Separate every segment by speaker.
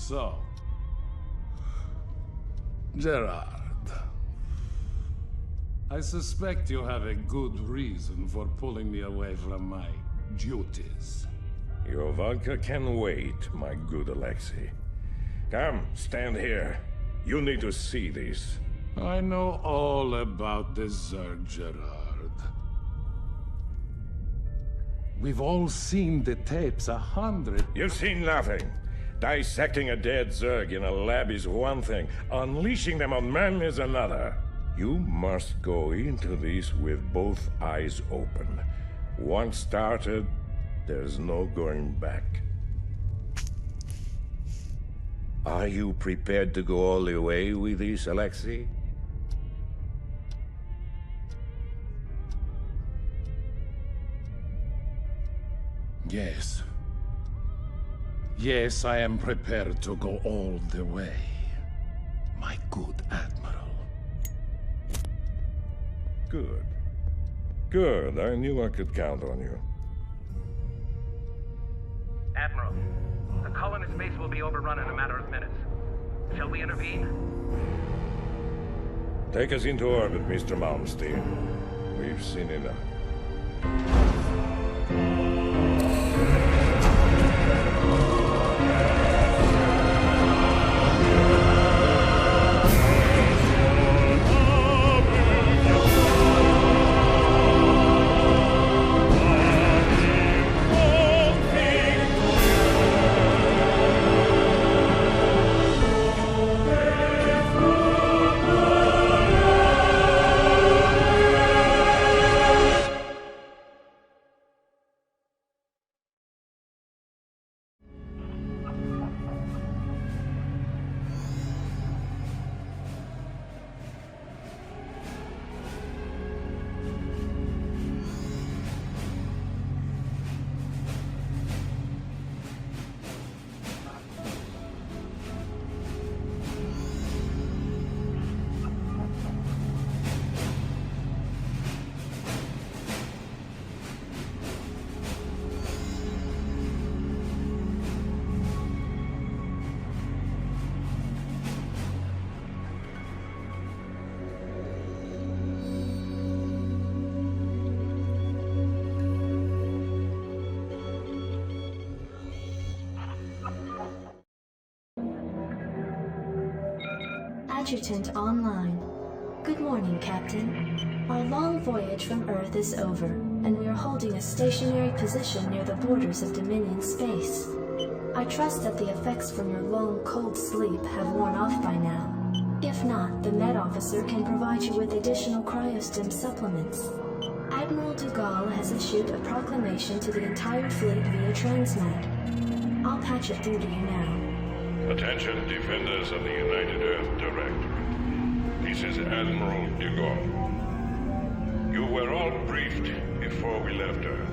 Speaker 1: So, Gerard, I suspect you have a good reason for pulling me away from my duties.
Speaker 2: Your vodka can wait, my good Alexei. Come, stand here. You need to see this.
Speaker 1: I know all about the Zerg, Gerard. We've all seen the tapes 100...
Speaker 2: You've seen nothing. Dissecting a dead Zerg in a lab is one thing. Unleashing them on men is another. You must go into this with both eyes open. Once started, there's no going back. Are you prepared to go all the way with this, Alexei?
Speaker 1: Yes. Yes, I am prepared to go all the way, my good Admiral.
Speaker 2: Good. Good. I knew I could count on you.
Speaker 3: Admiral, the colonist base will be overrun in a matter of minutes. Shall we intervene?
Speaker 2: Take us into orbit, Mr. Malmsteen. We've seen enough.
Speaker 4: Adjutant online. Good morning, Captain. Our long voyage from Earth is over, and we are holding a stationary position near the borders of Dominion space. I trust that the effects from your long, cold sleep have worn off by now. If not, the Med Officer can provide you with additional cryostim supplements. Admiral Dugal has issued a proclamation to the entire fleet via Transmat. I'll patch it through to you now.
Speaker 5: Attention, defenders of the United Earth Directorate. This is Admiral Dugal. You were all briefed before we left Earth,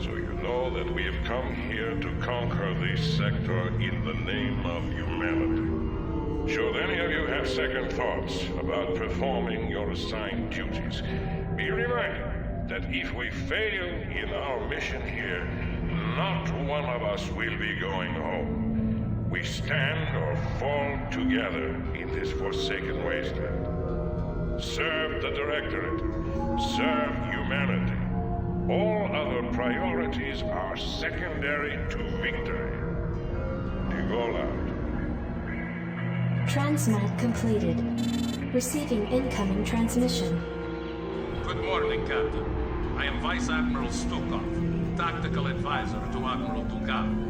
Speaker 5: so you know that we have come here to conquer this sector in the name of humanity. Should any of you have second thoughts about performing your assigned duties, be reminded that if we fail in our mission here, not one of us will be going home. We stand or fall together in this forsaken wasteland. Serve the Directorate. Serve humanity. All other priorities are secondary to victory. Dugal out.
Speaker 4: Transmat completed. Receiving incoming transmission.
Speaker 1: Good morning, Captain. I am Vice Admiral Stukov, Tactical Advisor to Admiral Dugal.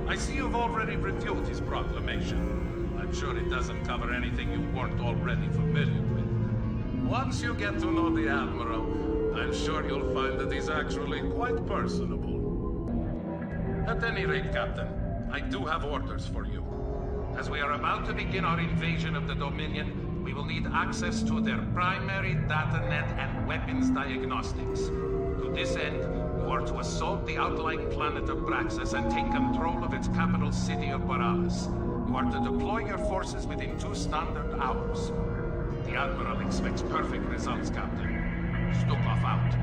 Speaker 1: I see you've already reviewed his proclamation. I'm sure it doesn't cover anything you weren't already familiar with. Once you get to know the Admiral, I'm sure you'll find that he's actually quite personable. At any rate, Captain, I do have orders for you. As we are about to begin our invasion of the Dominion, we will need access to their primary data net and weapons diagnostics. To this end, you are to assault the outlying planet of Braxis and take control of its capital city of Boralis. You are to deploy your forces within 2 standard hours. The Admiral expects perfect results, Captain. Stukov out.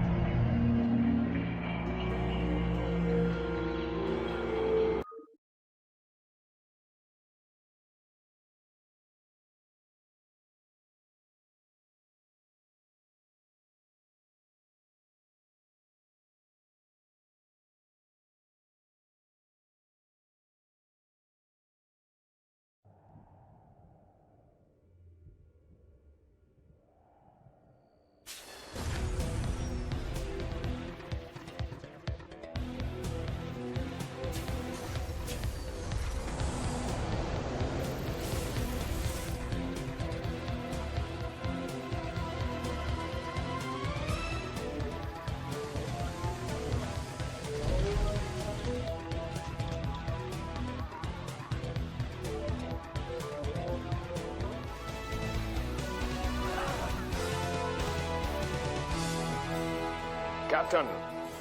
Speaker 6: Captain,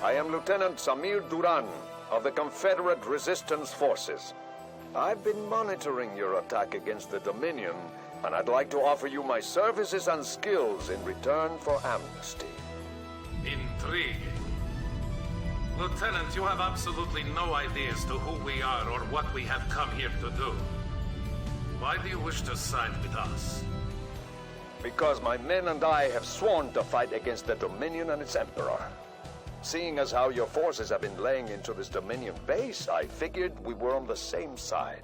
Speaker 6: I am Lieutenant Samir Duran of the Confederate Resistance Forces. I've been monitoring your attack against the Dominion, and I'd like to offer you my services and skills in return for amnesty.
Speaker 1: Intriguing. Lieutenant, you have absolutely no idea as to who we are or what we have come here to do. Why do you wish to side with us?
Speaker 6: Because my men and I have sworn to fight against the Dominion and its Emperor. Seeing as how your forces have been laying into this Dominion base, I figured we were on the same side.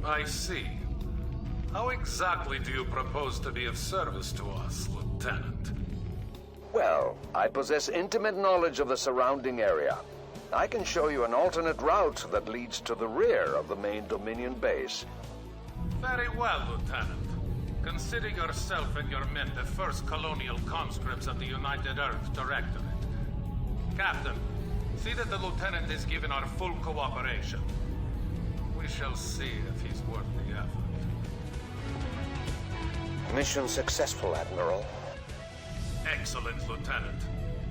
Speaker 1: I see. How exactly do you propose to be of service to us, Lieutenant?
Speaker 6: Well, I possess intimate knowledge of the surrounding area. I can show you an alternate route that leads to the rear of the main Dominion base.
Speaker 1: Very well, Lieutenant. Consider yourself and your men the first colonial conscripts of the United Earth Directorate. Captain, see that the Lieutenant is given our full cooperation. We shall see if he's worth the effort.
Speaker 6: Mission successful, Admiral.
Speaker 1: Excellent, Lieutenant.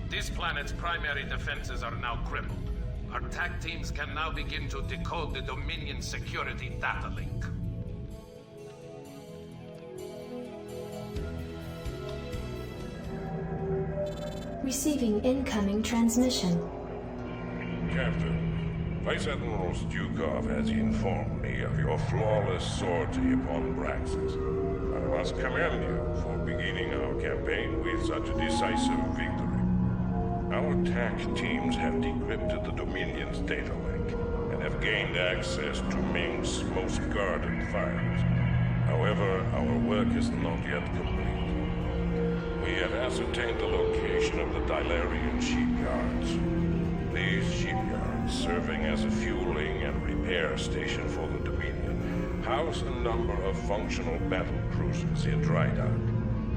Speaker 1: This planet's primary defenses are now crippled. Our TAC teams can now begin to decode the Dominion security data link.
Speaker 4: Receiving incoming transmission.
Speaker 2: Captain, Vice Admiral Stukov has informed me of your flawless sortie upon Braxis. I must commend you for beginning our campaign with such a decisive victory. Our TAC teams have decrypted the Dominion's data link and have gained access to Ming's most guarded files. However, our work is not yet complete. We have ascertained the location of the Dilarian shipyards. These shipyards, serving as a fueling and repair station for the Dominion, house a number of functional battle cruisers in dry dock.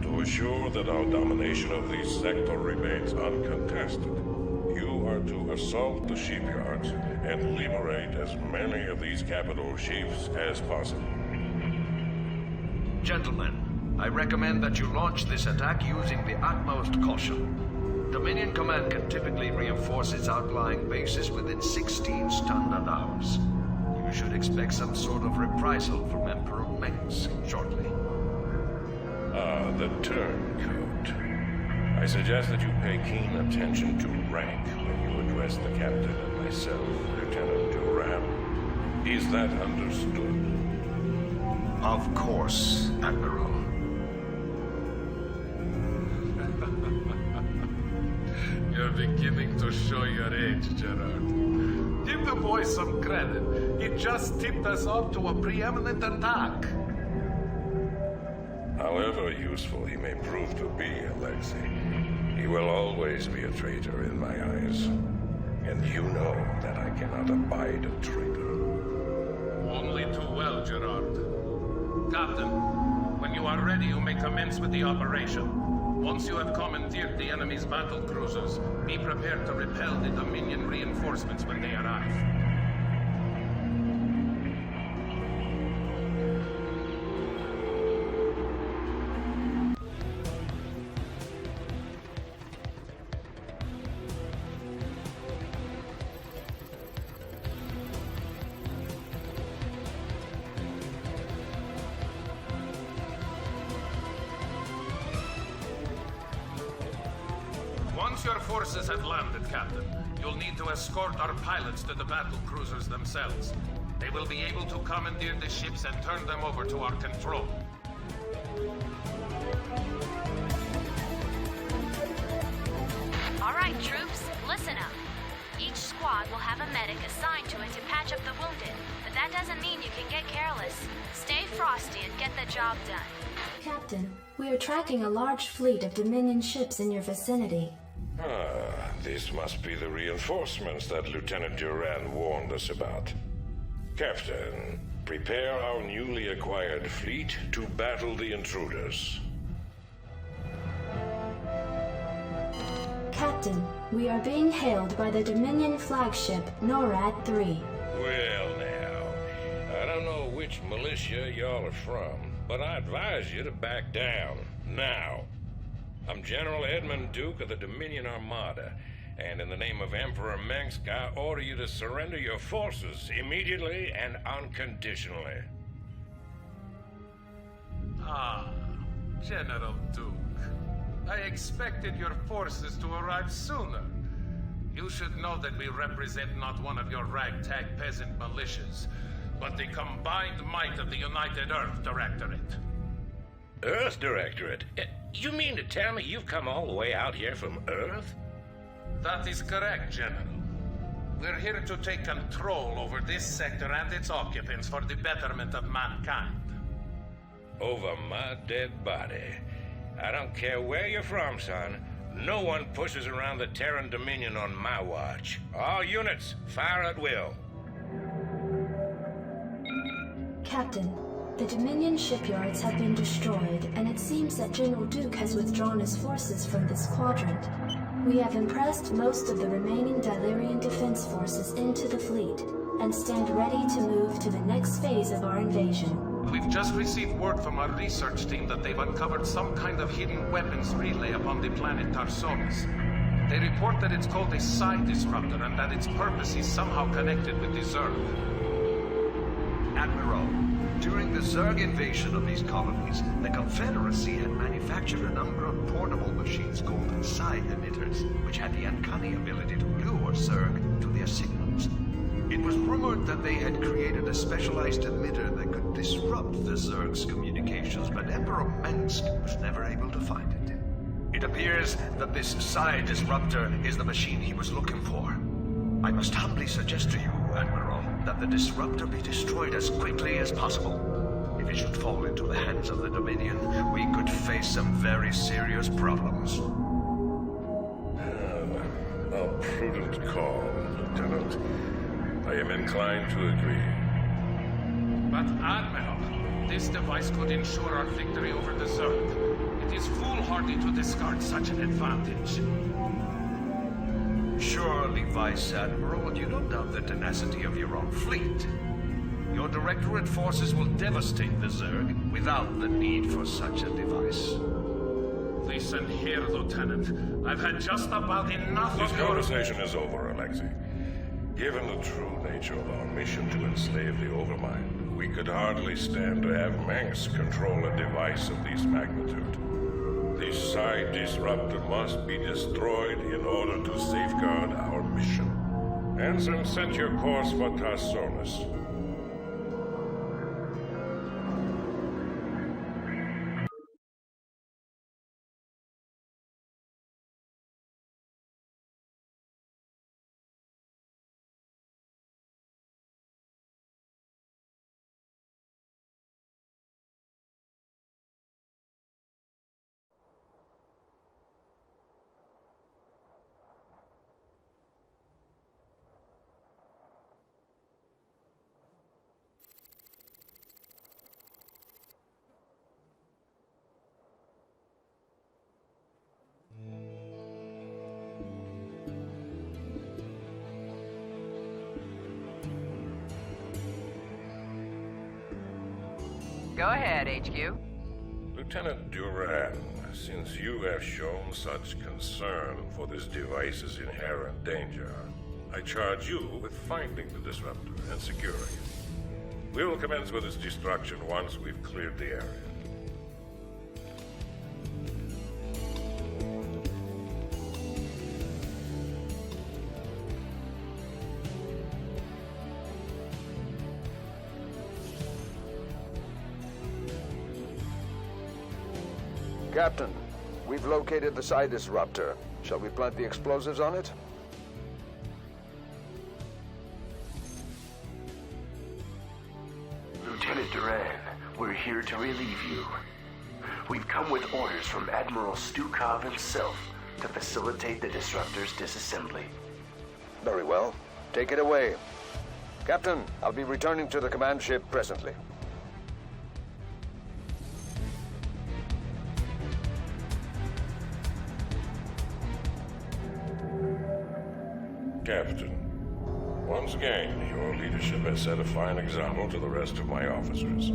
Speaker 2: To assure that our domination of this sector remains uncontested, you are to assault the shipyards and liberate as many of these capital ships as possible.
Speaker 6: Gentlemen, I recommend that you launch this attack using the utmost caution. Dominion Command can typically reinforce its outlying bases within 16 standard hours. You should expect some sort of reprisal from Emperor Mengsk shortly.
Speaker 2: The turncoat. I suggest that you pay keen attention to rank when you address the captain and myself, Lieutenant Duran. Is that understood?
Speaker 6: Of course, Admiral.
Speaker 1: You're beginning to show your age, Gerard. Give the boy some credit. He just tipped us off to a preeminent attack.
Speaker 2: However useful he may prove to be, Alexei, he will always be a traitor in my eyes. And you know that I cannot abide a traitor.
Speaker 1: Only too well, Gerard. Captain, when you are ready, you may commence with the operation. Once you have commandeered the enemy's battle cruisers, be prepared to repel the Dominion reinforcements when they arrive. Once your forces have landed, Captain, you'll need to escort our pilots to the battle cruisers themselves. They will be able to commandeer the ships and turn them over to our control.
Speaker 7: All right, troops, listen up. Each squad will have a medic assigned to it to patch up the wounded, but that doesn't mean you can get careless. Stay frosty and get the job done.
Speaker 4: Captain, we are tracking a large fleet of Dominion ships in your vicinity.
Speaker 2: This must be the reinforcements that Lieutenant Duran warned us about. Captain, prepare our newly acquired fleet to battle the intruders.
Speaker 4: Captain, we are being hailed by the Dominion flagship NORAD 3.
Speaker 2: Well now, I don't know which militia y'all are from, but I advise you to back down, now.
Speaker 5: I'm General Edmund Duke of the Dominion Armada, and in the name of Emperor Mengsk, I order you to surrender your forces immediately and unconditionally.
Speaker 1: Ah, General Duke. I expected your forces to arrive sooner. You should know that we represent not one of your ragtag peasant militias, but the combined might of the United Earth Directorate.
Speaker 5: Earth Directorate? You mean to tell me you've come all the way out here from Earth?
Speaker 1: That is correct, General. We're here to take control over this sector and its occupants for the betterment of mankind.
Speaker 5: Over my dead body. I don't care where you're from, son. No one pushes around the Terran Dominion on my watch. All units, fire at will.
Speaker 4: Captain, the Dominion shipyards have been destroyed, and it seems that General Duke has withdrawn his forces from this quadrant. We have impressed most of the remaining Dilerian defense forces into the fleet, and stand ready to move to the next phase of our invasion.
Speaker 1: We've just received word from our research team that they've uncovered some kind of hidden weapons relay upon the planet Tarsonis. They report that it's called a psi disruptor and that its purpose is somehow connected with the Zerg.
Speaker 6: Admiral, during the Zerg invasion of these colonies, the Confederacy had manufactured a number of portable machines called psi emitters, which had the uncanny ability to lure Zerg to their signals. It was rumored that they had created a specialized emitter that could disrupt the Zerg's communications, but Emperor Mengsk was never able to find it. It appears that this psi disruptor is the machine he was looking for. I must humbly suggest to you, Admiral, that the disruptor be destroyed as quickly as possible. If it should fall into the hands of the Dominion, we could face some very serious problems.
Speaker 2: A prudent call, Lieutenant. I am inclined to agree.
Speaker 1: But, Admiral, this device could ensure our victory over the Zerg. It is foolhardy to discard such an advantage.
Speaker 6: Surely, Vice Admiral, you don't doubt the tenacity of your own fleet. Your Directorate forces will devastate the Zerg without the need for such a device.
Speaker 1: Listen here, Lieutenant. I've had just about enough
Speaker 2: This
Speaker 1: of your...
Speaker 2: conversation is over, Alexei. Given the true nature of our mission to enslave the Overmind, we could hardly stand to have Mengsk control a device of this magnitude. The psi disruptor must be destroyed in order to safeguard our mission. Anson, set your course for Tarsonis.
Speaker 8: Go ahead, HQ.
Speaker 2: Lieutenant Duran, since you have shown such concern for this device's inherent danger, I charge you with finding the disruptor and securing it. We will commence with its destruction once we've cleared the area.
Speaker 6: Captain, we've located the psi disruptor. Shall we plant the explosives on it?
Speaker 9: Lieutenant Duran, we're here to relieve you. We've come with orders from Admiral Stukov himself to facilitate the disruptor's disassembly.
Speaker 6: Very well. Take it away. Captain, I'll be returning to the command ship presently.
Speaker 2: Captain, once again, your leadership has set a fine example to the rest of my officers.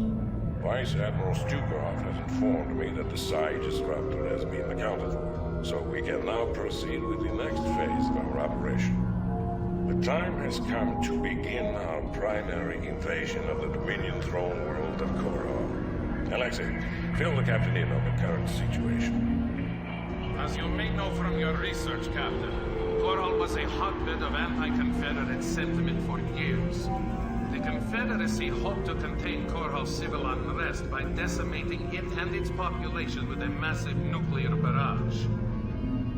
Speaker 5: Vice Admiral Stukov has informed me that the Psi disruptor has been accounted for, so we can now proceed with the next phase of our operation. The time has come to begin our primary invasion of the Dominion throne world of Korhal. Alexei, fill the captain in on the current situation.
Speaker 1: As you may know from your research, Captain, Korhal was a hotbed of anti-Confederate sentiment for years. The Confederacy hoped to contain Korhal's civil unrest by decimating it and its population with a massive nuclear barrage.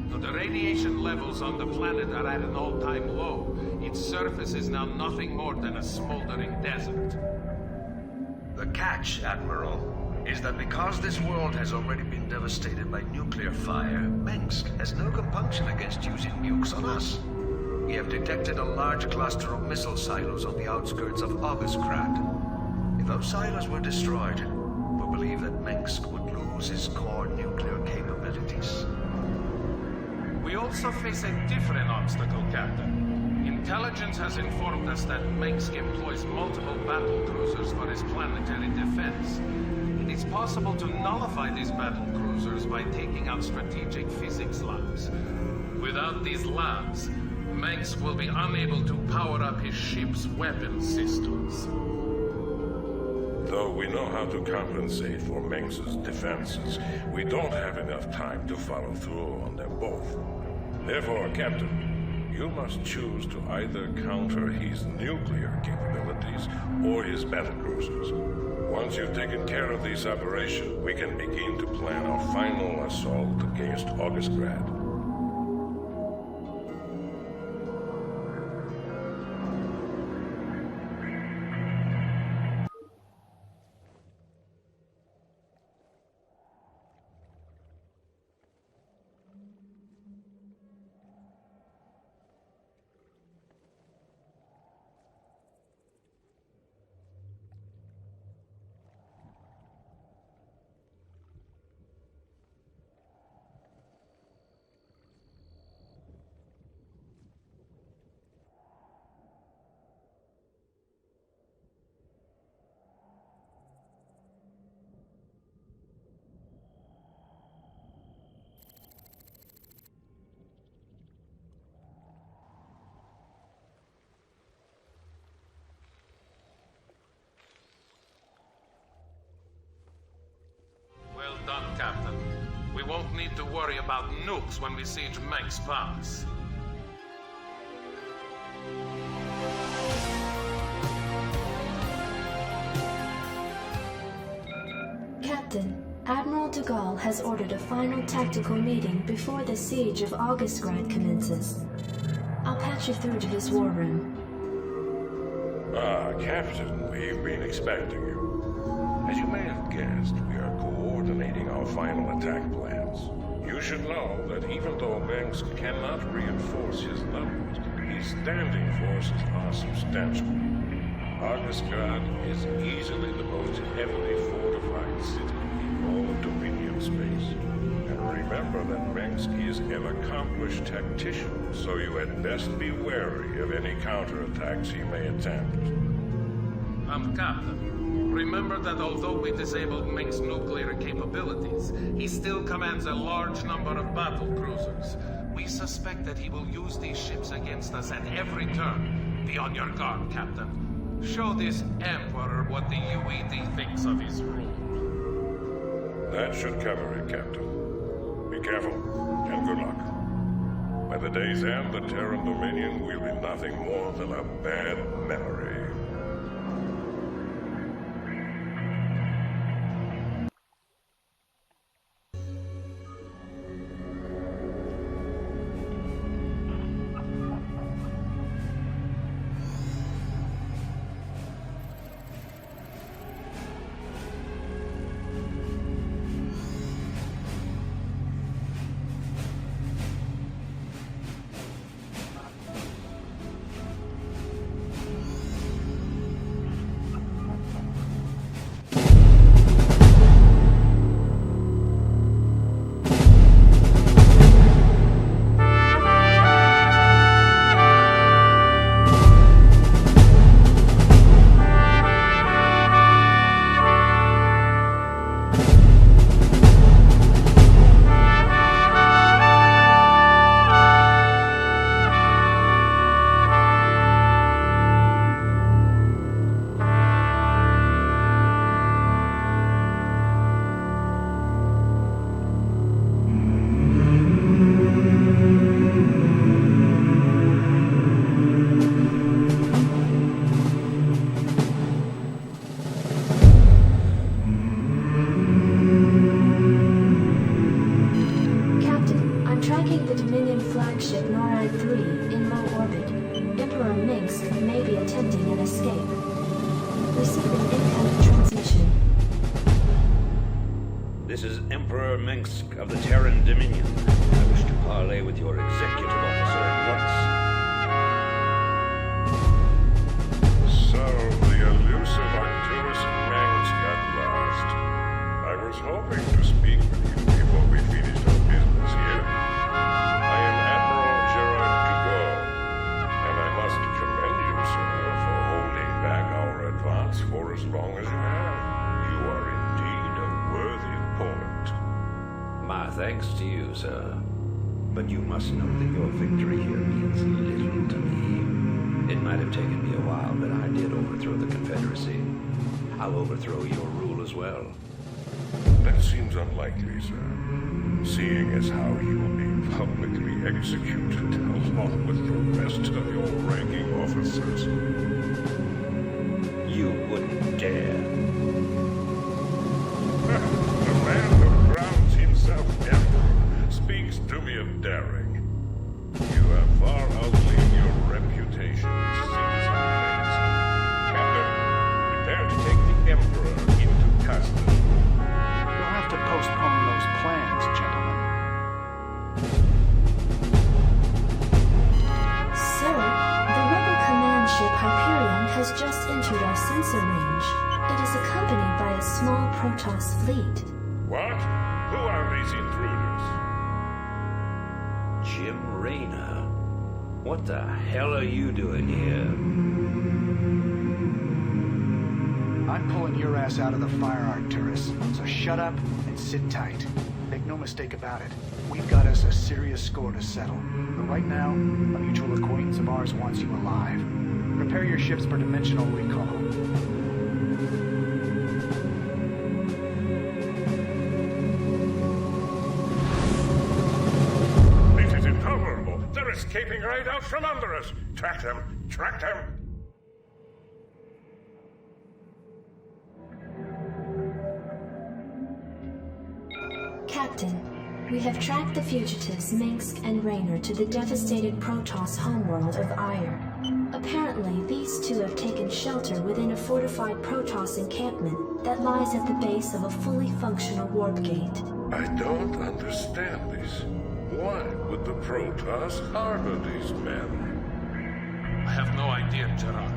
Speaker 1: Though the radiation levels on the planet are at an all-time low, its surface is now nothing more than a smoldering desert.
Speaker 6: The catch, Admiral, is that because this world has already been devastated by nuclear fire, Minsk has no compunction against using nukes on us. We have detected a large cluster of missile silos on the outskirts of Augustgrad. If those silos were destroyed, we believe that Minsk would lose its core nuclear capabilities.
Speaker 1: We also face a different obstacle, Captain. Intelligence has informed us that Minsk employs multiple battle cruisers for his planetary defense. It is possible to nullify these battle cruisers by taking out strategic physics labs. Without these labs, Minsk will be unable to power up his ship's weapon systems.
Speaker 5: Though we know how to compensate for Minsk's defenses, we don't have enough time to follow through on them both. Therefore, Captain, you must choose to either counter his nuclear capabilities or his battlecruisers. Once you've taken care of this operation, we can begin to plan our final assault against Augustgrad.
Speaker 1: Well done, Captain. We won't need to worry about nukes when we siege Minsk Pass.
Speaker 4: Captain, Admiral de Gaulle has ordered a final tactical meeting before the siege of Augustgrad commences. I'll patch you through to his war room.
Speaker 5: Ah, Captain, we've been expecting you. As you may have guessed, we are coordinating our final attack plans. You should know that even though Minsk cannot reinforce his numbers, his standing forces are substantial. Augustgrad is easily the most heavily fortified city in all of Dominion space. And remember that Minsk is an accomplished tactician, so you had best be wary of any counterattacks he may attempt.
Speaker 1: Captain, remember that although we disabled Minsk's nuclear capabilities, he still commands a large number of battle cruisers. We suspect that he will use these ships against us at every turn. Be on your guard, Captain. Show this Emperor what the UED thinks of his rule.
Speaker 5: That should cover it, Captain. Be careful, and good luck. By the day's end, the Terran Dominion will be nothing more than a bad memory.
Speaker 4: escape. Receiving incoming transmission.
Speaker 8: This is Emperor Mengsk of the Terran Dominion. I wish to parley with your executive officer at once.
Speaker 5: So, the elusive Arcturus Mengsk at last. I was hoping to speak with you before we finished our business here. I am Admiral Gerard Dugas, and I must commend you, sir, for holding back our advance for as long as you have. You are indeed a worthy opponent.
Speaker 8: My thanks to you, sir. But you must know that your victory here means little to me. It might have taken me a while, but I did overthrow the Confederacy. I'll overthrow your rule as well.
Speaker 5: That seems unlikely, sir. Seeing as how you will be publicly executed along with the rest of your ranking officers.
Speaker 8: You wouldn't dare.
Speaker 5: The man who crowns himself emperor speaks to me of daring. You have far outlived your reputation, citizen Mengsk. Captain, prepare to take the emperor into custody.
Speaker 10: You'll have to postpone those plans, gentlemen.
Speaker 4: Sir, the rebel command ship Hyperion has just entered our sensor range. It is accompanied by a small Protoss fleet.
Speaker 5: What? Who are these intruders?
Speaker 8: Jim Raynor? What the hell are you doing here?
Speaker 10: I'm pulling your ass out of the fire, Arcturus. So shut up and sit tight. Make no mistake about it. We've got us a serious score to settle. But right now, a mutual acquaintance of ours wants you alive. Prepare your ships for dimensional recall.
Speaker 5: This is intolerable. They're escaping right out from under us. Track them! Track them!
Speaker 4: Captain, we have tracked the fugitives Mengsk and Raynor to the devastated Protoss homeworld of Ire. Apparently, these two have taken shelter within a fortified Protoss encampment that lies at the base of a fully functional warp gate.
Speaker 5: I don't understand this. Why would the Protoss harbor these men?
Speaker 1: I have no idea, Gerard.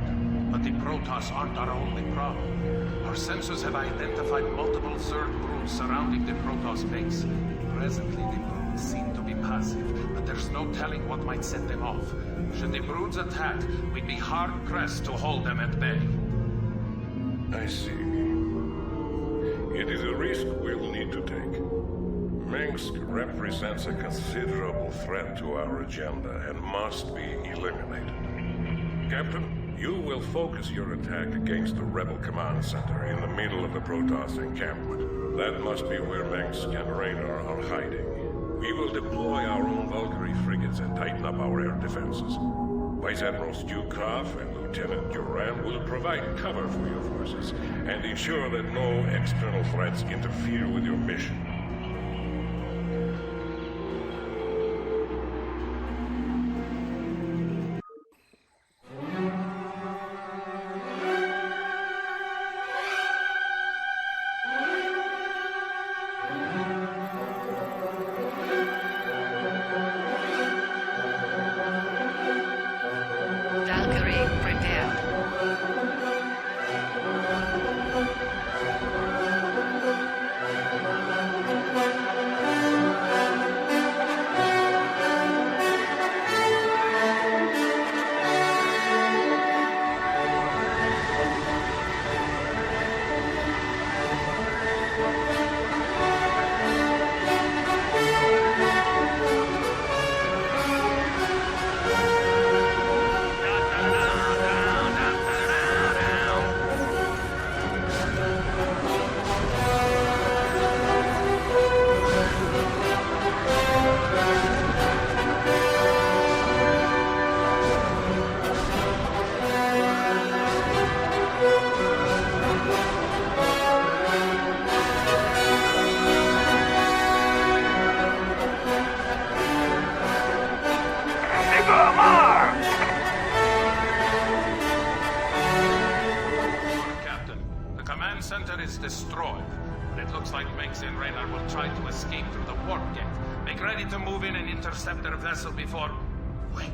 Speaker 1: But the Protoss aren't our only problem. Our sensors have identified multiple Zerg broods surrounding the Protoss base. Presently, the broods seem to be passive, but there's no telling what might set them off. Should the broods attack, we'd be hard-pressed to hold them at bay.
Speaker 5: I see. It is a risk we'll need to take. Mengsk represents a considerable threat to our agenda and must be eliminated. Captain, you will focus your attack against the Rebel Command Center in the middle of the Protoss encampment. That must be where Mengsk and Raynor are hiding. We will deploy our own Valkyrie frigates and tighten up our air defenses. Vice Admiral Stukov and Lieutenant Duran will provide cover for your forces and ensure that no external threats interfere with your mission.
Speaker 1: destroyed. But it looks like Mengsk and Raynor will try to escape through the warp gate. Make ready to move in and intercept their vessel before... Wait,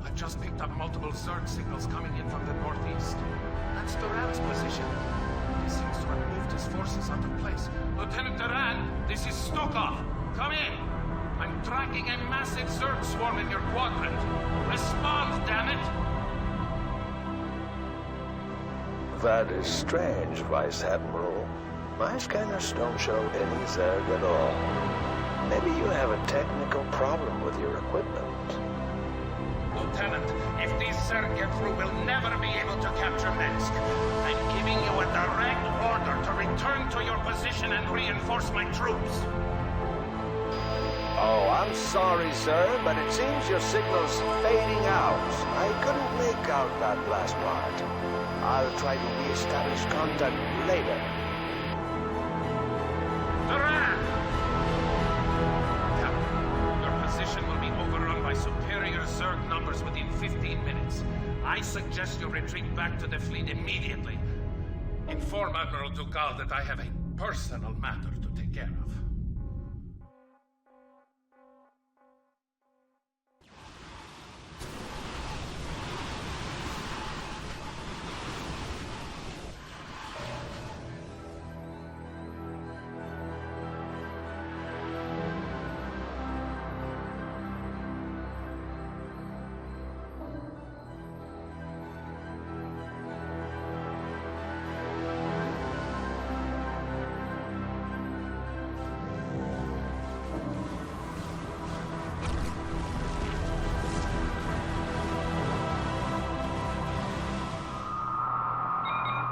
Speaker 1: I've just picked up multiple Zerg signals coming in from the northeast. That's Duran's position. He seems to have moved his forces out of place. Lieutenant Duran, this is Stukov. Come in. I'm tracking a massive Zerg swarm in your quadrant. Respond, damn it!
Speaker 6: That is strange, Vice Admiral. My scanners don't show any Zerg at all. Maybe you have a technical problem with your equipment.
Speaker 1: Lieutenant, if these Zerg get through, we'll never be able to capture Mengsk. I'm giving you a direct order to return to your position and reinforce my troops.
Speaker 6: Oh, I'm sorry, sir, but it seems your signal's fading out. I couldn't make out that last part. I'll try to re-establish contact later.
Speaker 1: Duran! Captain, your position will be overrun by superior Zerg numbers within 15 minutes. I suggest you retreat back to the fleet immediately. Inform Admiral Dugal that I have a personal matter to take care of.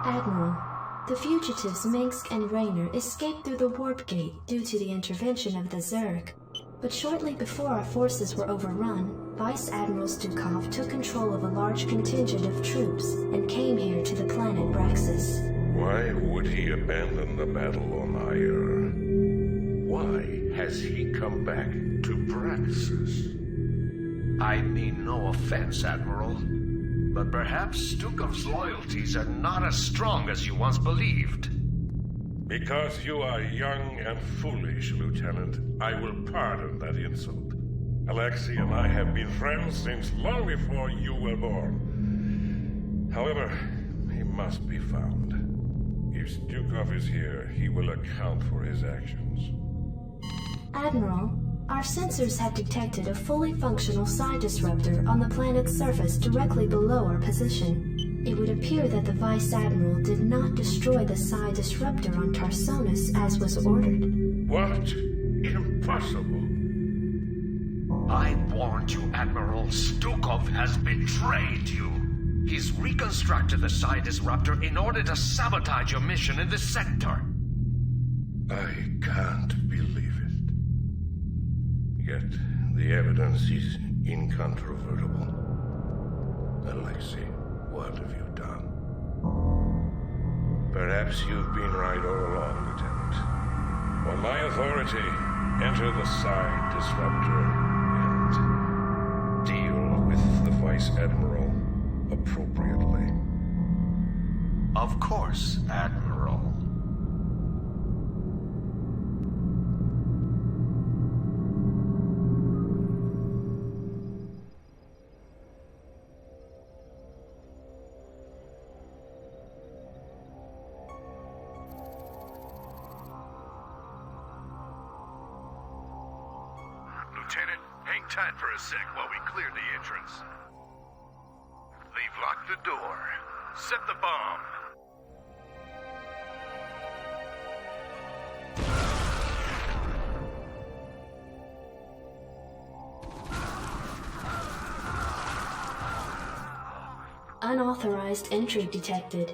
Speaker 4: Admiral, the fugitives Mengsk and Raynor escaped through the warp gate due to the intervention of the Zerg. But shortly before our forces were overrun, Vice Admiral Stukov took control of a large contingent of troops and came here to the planet Braxis.
Speaker 2: Why would he abandon the battle on Ire? Why has he come back to Braxis?
Speaker 6: I mean no offense, Admiral, but perhaps Stukov's loyalties are not as strong as you once believed.
Speaker 2: Because you are young and foolish, Lieutenant, I will pardon that insult. Alexei and I have been friends since long before you were born. However, he must be found. If Stukov is here, he will account for his actions.
Speaker 4: Admiral, our sensors have detected a fully functional psi disruptor on the planet's surface directly below our position. It would appear that the Vice Admiral did not destroy the psi disruptor on Tarsonis as was ordered.
Speaker 2: What? Impossible.
Speaker 6: I warned you, Admiral. Stukov has betrayed you. He's reconstructed the psi disruptor in order to sabotage your mission in this sector.
Speaker 2: I can't believe it. Yet the evidence is incontrovertible. Alexei, what have you done? Perhaps you've been right all along, Lieutenant. On my authority, enter the psi disruptor and deal with the Vice Admiral appropriately.
Speaker 6: Of course, Admiral.
Speaker 5: Lieutenant, hang tight for a sec while we clear the entrance. They've locked the door. Set the bomb.
Speaker 4: Unauthorized entry detected.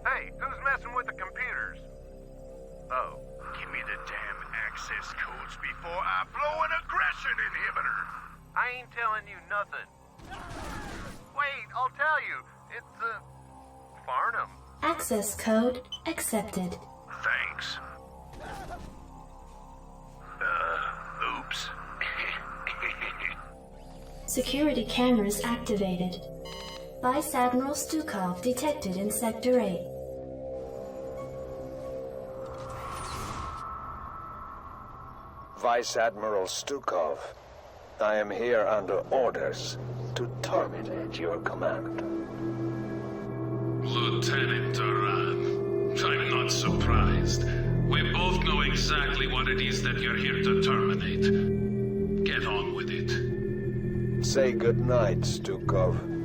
Speaker 3: Hey, who's messing with the computers? Oh.
Speaker 5: Give me the damn access codes before I blow an aggression inhibitor.
Speaker 3: I ain't telling you nothing. Wait, I'll tell you. It's, Farnham.
Speaker 4: Access code accepted.
Speaker 5: Thanks. Oops.
Speaker 4: Security cameras activated. Vice Admiral Stukov detected in Sector 8.
Speaker 11: Vice Admiral Stukov, I am here under orders to terminate your command.
Speaker 1: Lieutenant Duran, I'm not surprised. We both know exactly what it is that you're here to terminate. Get on with it.
Speaker 11: Say goodnight, Stukov.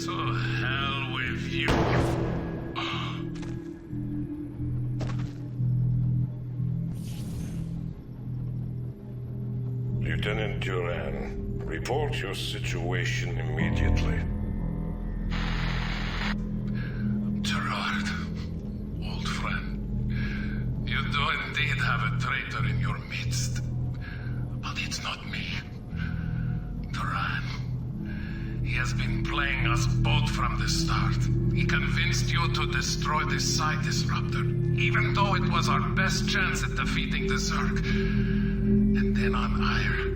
Speaker 1: To hell with you.
Speaker 2: Lieutenant Duran, report your situation immediately.
Speaker 1: Gerard, old friend, you do indeed have a traitor in your midst. But it's not me. Duran, he has been playing us both from the start. He convinced you to destroy the Psi Disruptor, even though it was our best chance at defeating the Zerg. And then on Ire,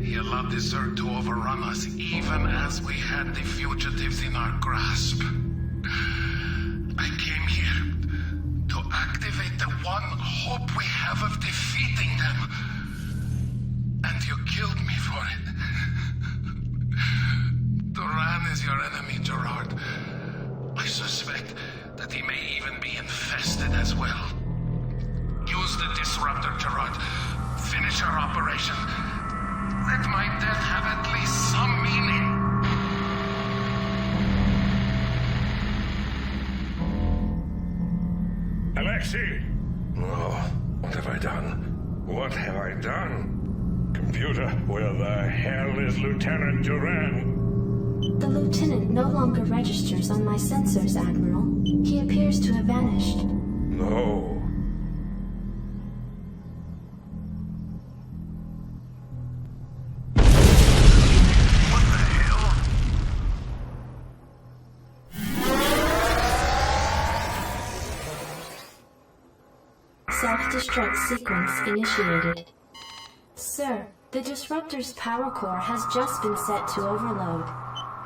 Speaker 1: he allowed the Zerg to overrun us even as we had the fugitives in our grasp. I came here to activate the one hope we have of defeating them. And you killed me for it. Duran is your enemy, Gerard. I suspect that he may even be infested as well. Use the disruptor, Gerard. Finish our operation. Let my death have at least some meaning.
Speaker 2: Alexei! Oh, what have I done? What have I done? Computer, where the hell is Lieutenant Duran?
Speaker 4: The lieutenant no longer registers on my sensors, Admiral. He appears to have vanished.
Speaker 2: No.
Speaker 4: Self-destruct sequence initiated. Sir, the disruptor's power core has just been set to overload.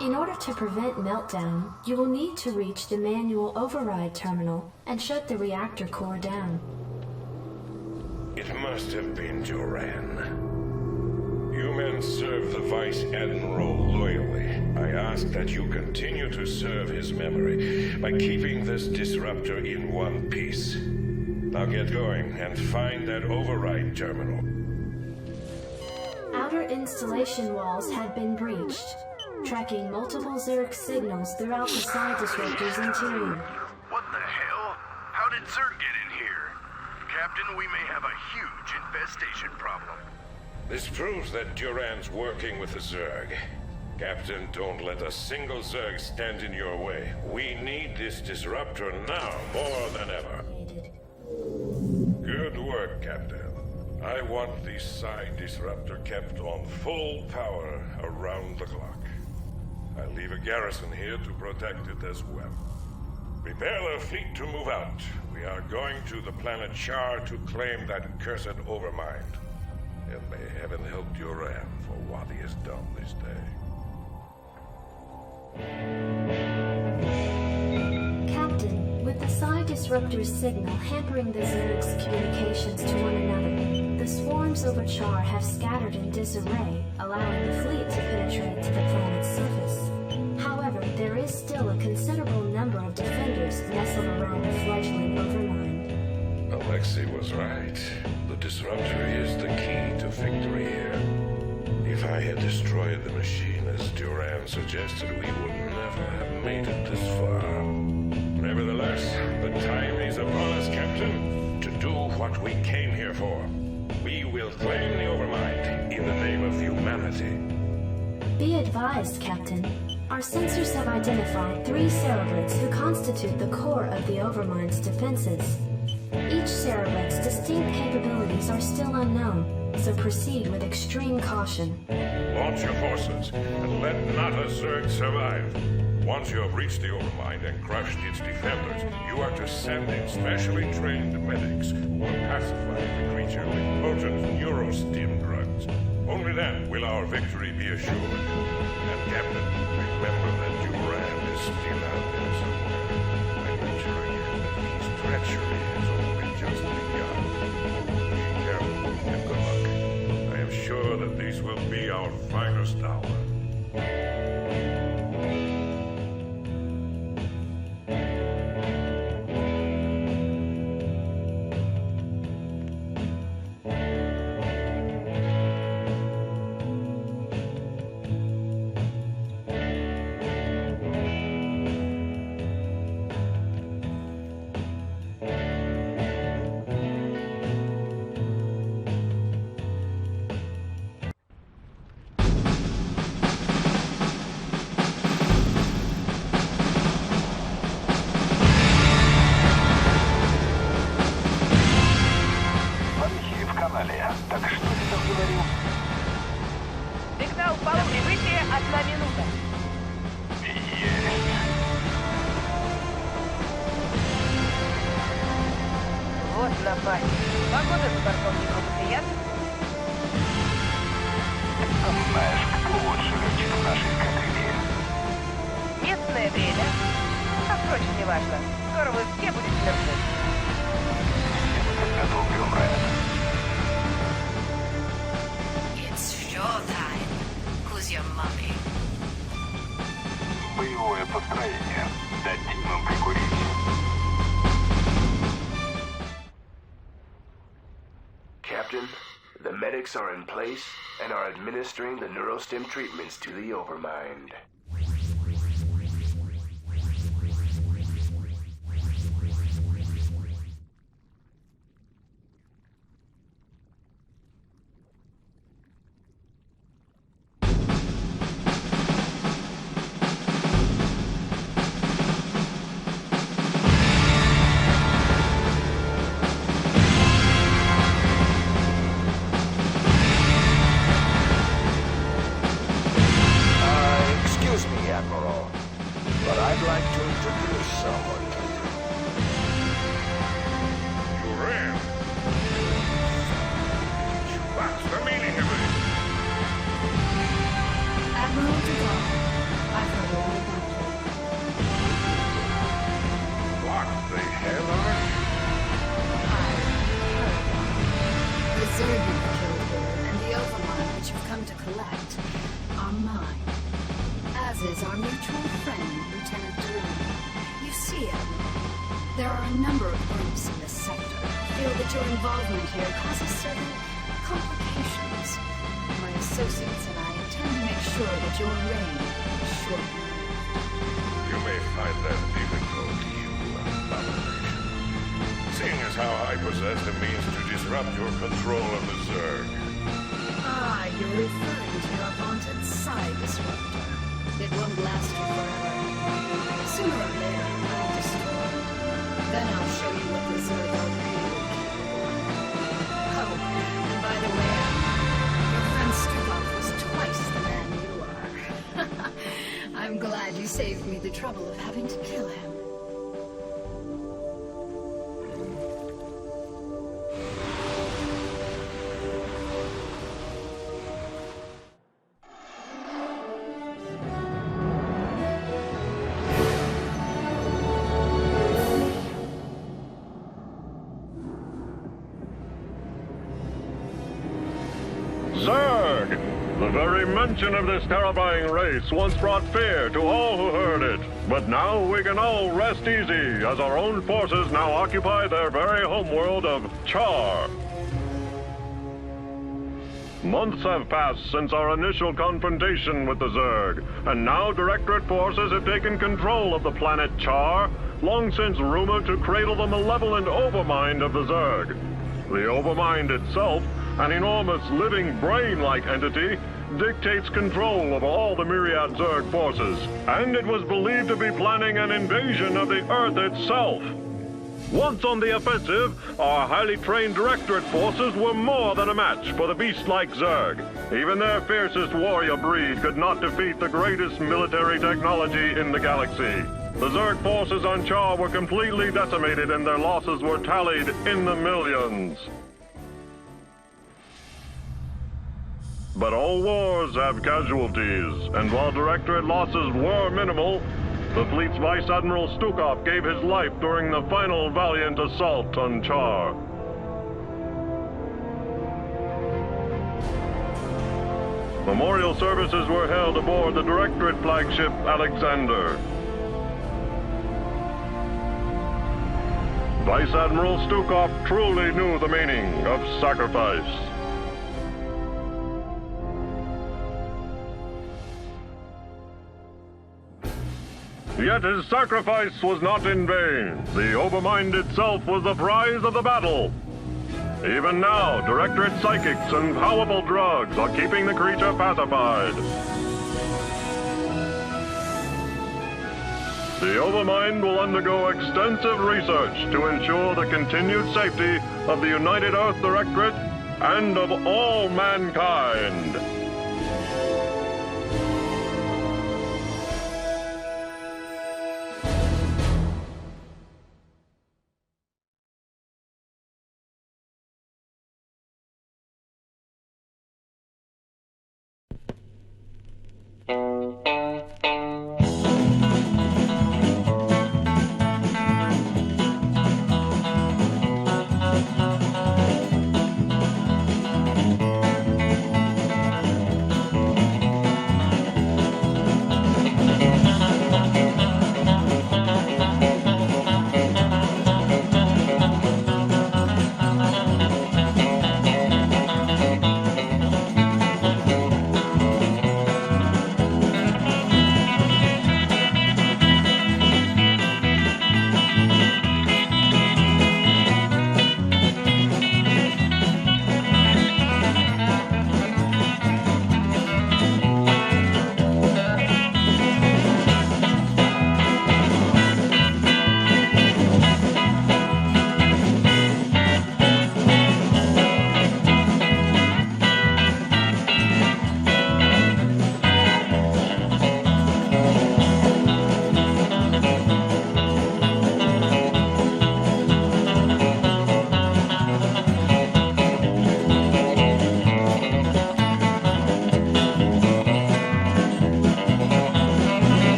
Speaker 4: In order to prevent meltdown, you will need to reach the manual override terminal and shut the reactor core down.
Speaker 2: It must have been Duran. You men serve the Vice Admiral loyally. I ask that you continue to serve his memory by keeping this disruptor in one piece. Now get going and find that override terminal.
Speaker 4: Outer installation walls had been breached, tracking multiple Zerg signals throughout the Psi Disruptor's interior.
Speaker 3: What the hell? How did Zerg get in here? Captain, we may have a huge infestation problem.
Speaker 2: This proves that Duran's working with the Zerg. Captain, don't let a single Zerg stand in your way. We need this disruptor now more than ever. Good work, Captain. I want the Psi Disruptor kept on full power around the clock. I'll leave a garrison here to protect it as well. Prepare the fleet to move out. We are going to the planet Char to claim that cursed overmind. And may heaven help Duran for what he has done this day.
Speaker 4: Captain, with the Psi Disruptor's signal hampering the Zerg's communications to one another, the swarms over Char have scattered in disarray, allowing the fleet to penetrate to the planet's surface. However, there is still a considerable number of defenders nestled around the fledgling Overmind.
Speaker 2: Alexei was right. The disruptor is the key to victory here. If I had destroyed the machine as Duran suggested, we would never have made it this far. Nevertheless, the time is upon us, Captain, to do what we came here for. We will claim the Overmind in the name of humanity.
Speaker 4: Be advised, Captain. Our sensors have identified 3 Cerebrids who constitute the core of the Overmind's defenses. Each Cerebrid's distinct capabilities are still unknown, so proceed with extreme caution.
Speaker 2: Launch your forces, and let not a Zerg survive. Once you have reached the Overmind and crushed its defenders, you are to send in specially trained medics who will pacify the creature with potent neurostim drugs.
Speaker 5: Only then will our victory be assured. And Captain, remember that Duran is still out there somewhere. I venture again that his treachery has only just begun. Be careful and good luck. I am sure that this will be our finest hour.
Speaker 3: Сигнал пала прибытия 1 минута. Вот напасть. Погода с бортом неблагоприятна.
Speaker 11: Знаешь, кто лучше летчик в нашей эскадрилье?
Speaker 3: Местное время. А впрочем, неважно. Скоро вы все будете мертвы.
Speaker 11: Подготовлю Брайан.
Speaker 7: It's showtime. Who's your mommy?
Speaker 11: Боевое построение. Дадим им прикурить.
Speaker 9: Captain, the medics are in place and are administering the neurostim treatments to the Overmind.
Speaker 11: Excuse me, Admiral, but I'd like to introduce someone to you.
Speaker 5: Duran! What's the meaning of this?
Speaker 4: Admiral Duval, I've heard all about you.
Speaker 5: What the hell are you?
Speaker 4: The Zerg you've killed here and the Overmind which you've come to collect are mine. As is our mutual friend, Lieutenant Duran. You see, Admiral, there are a number of groups in this sector who feel that your involvement here causes certain complications. My associates and I intend to make sure that your reign is shortened.
Speaker 5: You may find that difficult, you abomination. Seeing as how I possess the means to disrupt your control of the Zerg.
Speaker 4: Ah, you're referring to your vaunted side disruptor. It won't last you forever. Sooner or later, I'll destroy it. Then I'll show you what the Zerg are really capable of. Oh, and by the way, your friend Stukov was twice the man you are. I'm glad you saved me the trouble of having to kill him.
Speaker 12: Zerg! The very mention of this terrifying race once brought fear to all who heard it. But now we can all rest easy as our own forces now occupy their very homeworld of Char. Months have passed since our initial confrontation with the Zerg, and now Directorate forces have taken control of the planet Char, long since rumored to cradle the malevolent Overmind of the Zerg. The Overmind itself, an enormous living brain-like entity, dictates control of all the myriad Zerg forces, and it was believed to be planning an invasion of the Earth itself. Once on the offensive, our highly trained Directorate forces were more than a match for the beast-like Zerg. Even their fiercest warrior breed could not defeat the greatest military technology in the galaxy. The Zerg forces on Char were completely decimated and their losses were tallied in the millions. But all wars have casualties, and while Directorate losses were minimal, the fleet's Vice Admiral Stukov gave his life during the final valiant assault on Char. Memorial services were held aboard the Directorate flagship Alexander. Vice Admiral Stukov truly knew the meaning of sacrifice. Yet his sacrifice was not in vain. The Overmind itself was the prize of the battle. Even now, Directorate psychics and powerful drugs are keeping the creature pacified. The Overmind will undergo extensive research to ensure the continued safety of the United Earth Directorate and of all mankind.